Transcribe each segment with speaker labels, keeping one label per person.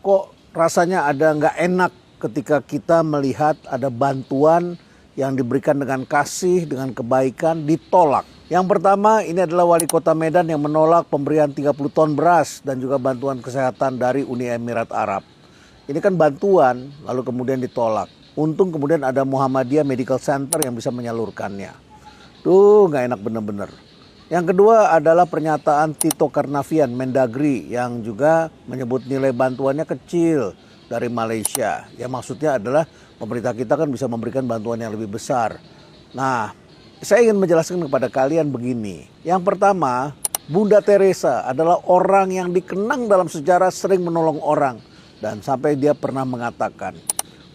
Speaker 1: kok rasanya ada nggak enak ketika kita melihat ada bantuan yang diberikan dengan kasih, dengan kebaikan ditolak. Yang pertama ini adalah Wali Kota Medan yang menolak pemberian 30 ton beras dan juga bantuan kesehatan dari Uni Emirat Arab. Ini kan bantuan lalu kemudian ditolak. Untung kemudian ada Muhammadiyah Medical Center yang bisa menyalurkannya. Tuh nggak enak bener-bener. Yang kedua adalah pernyataan Tito Karnavian, Mendagri, yang juga menyebut nilai bantuannya kecil dari Malaysia. Ya maksudnya adalah pemerintah kita kan bisa memberikan bantuan yang lebih besar. Nah, saya ingin menjelaskan kepada kalian begini. Yang pertama, Bunda Teresa adalah orang yang dikenang dalam sejarah sering menolong orang. Dan sampai dia pernah mengatakan,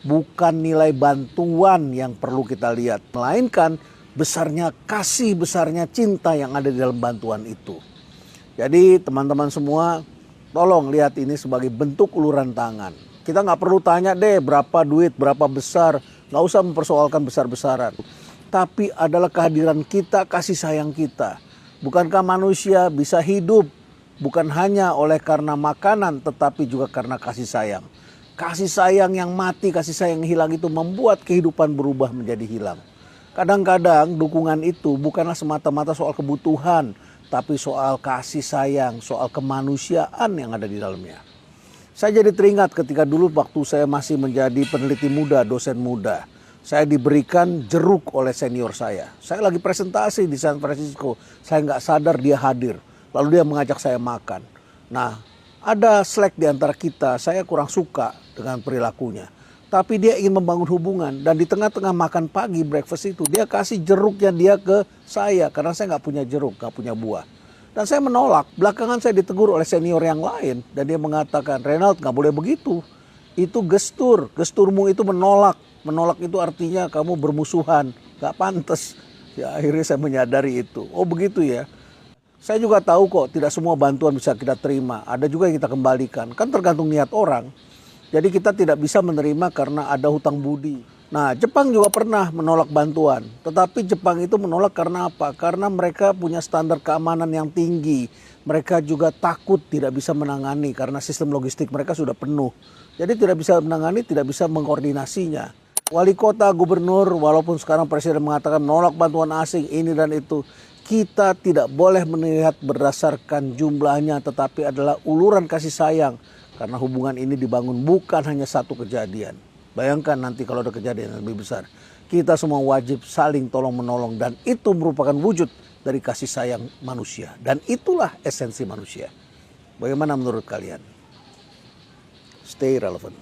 Speaker 1: bukan nilai bantuan yang perlu kita lihat, melainkan besarnya kasih, besarnya cinta yang ada di dalam bantuan itu. Jadi teman-teman semua, tolong lihat ini sebagai bentuk uluran tangan. Kita nggak perlu tanya deh berapa duit, berapa besar, nggak usah mempersoalkan besar-besaran. Tapi adalah kehadiran kita, kasih sayang kita. Bukankah manusia bisa hidup bukan hanya oleh karena makanan, tetapi juga karena kasih sayang. Kasih sayang yang mati, kasih sayang yang hilang itu membuat kehidupan berubah menjadi hilang. Kadang-kadang dukungan itu bukanlah semata-mata soal kebutuhan, tapi soal kasih sayang, soal kemanusiaan yang ada di dalamnya. Saya jadi teringat ketika dulu waktu saya masih menjadi peneliti muda, dosen muda. Saya diberikan jeruk oleh senior saya. Saya lagi presentasi di San Francisco, saya nggak sadar dia hadir. Lalu dia mengajak saya makan. Nah, ada slack di antara kita, saya kurang suka dengan perilakunya. Tapi dia ingin membangun hubungan dan di tengah-tengah makan pagi breakfast itu dia kasih jeruknya dia ke saya karena saya nggak punya jeruk, nggak punya buah. Dan saya menolak. Belakangan saya ditegur oleh senior yang lain dan dia mengatakan, Reynald nggak boleh begitu. Itu gestur, gesturmu itu menolak. Menolak itu artinya kamu bermusuhan, nggak pantas. Ya akhirnya saya menyadari itu. Oh begitu ya. Saya juga tahu kok tidak semua bantuan bisa kita terima. Ada juga yang kita kembalikan. Kan tergantung niat orang. Jadi kita tidak bisa menerima karena ada hutang budi. Nah, Jepang juga pernah menolak bantuan. Tetapi Jepang itu menolak karena apa? Karena mereka punya standar keamanan yang tinggi. Mereka juga takut tidak bisa menangani karena sistem logistik mereka sudah penuh. Jadi tidak bisa menangani, tidak bisa mengkoordinasinya. Wali kota, gubernur, walaupun sekarang presiden mengatakan menolak bantuan asing ini dan itu. Kita tidak boleh melihat berdasarkan jumlahnya, tetapi adalah uluran kasih sayang. Karena hubungan ini dibangun bukan hanya satu kejadian. Bayangkan nanti kalau ada kejadian yang lebih besar. Kita semua wajib saling tolong-menolong dan itu merupakan wujud dari kasih sayang manusia. Dan itulah esensi manusia. Bagaimana menurut kalian? Stay relevant.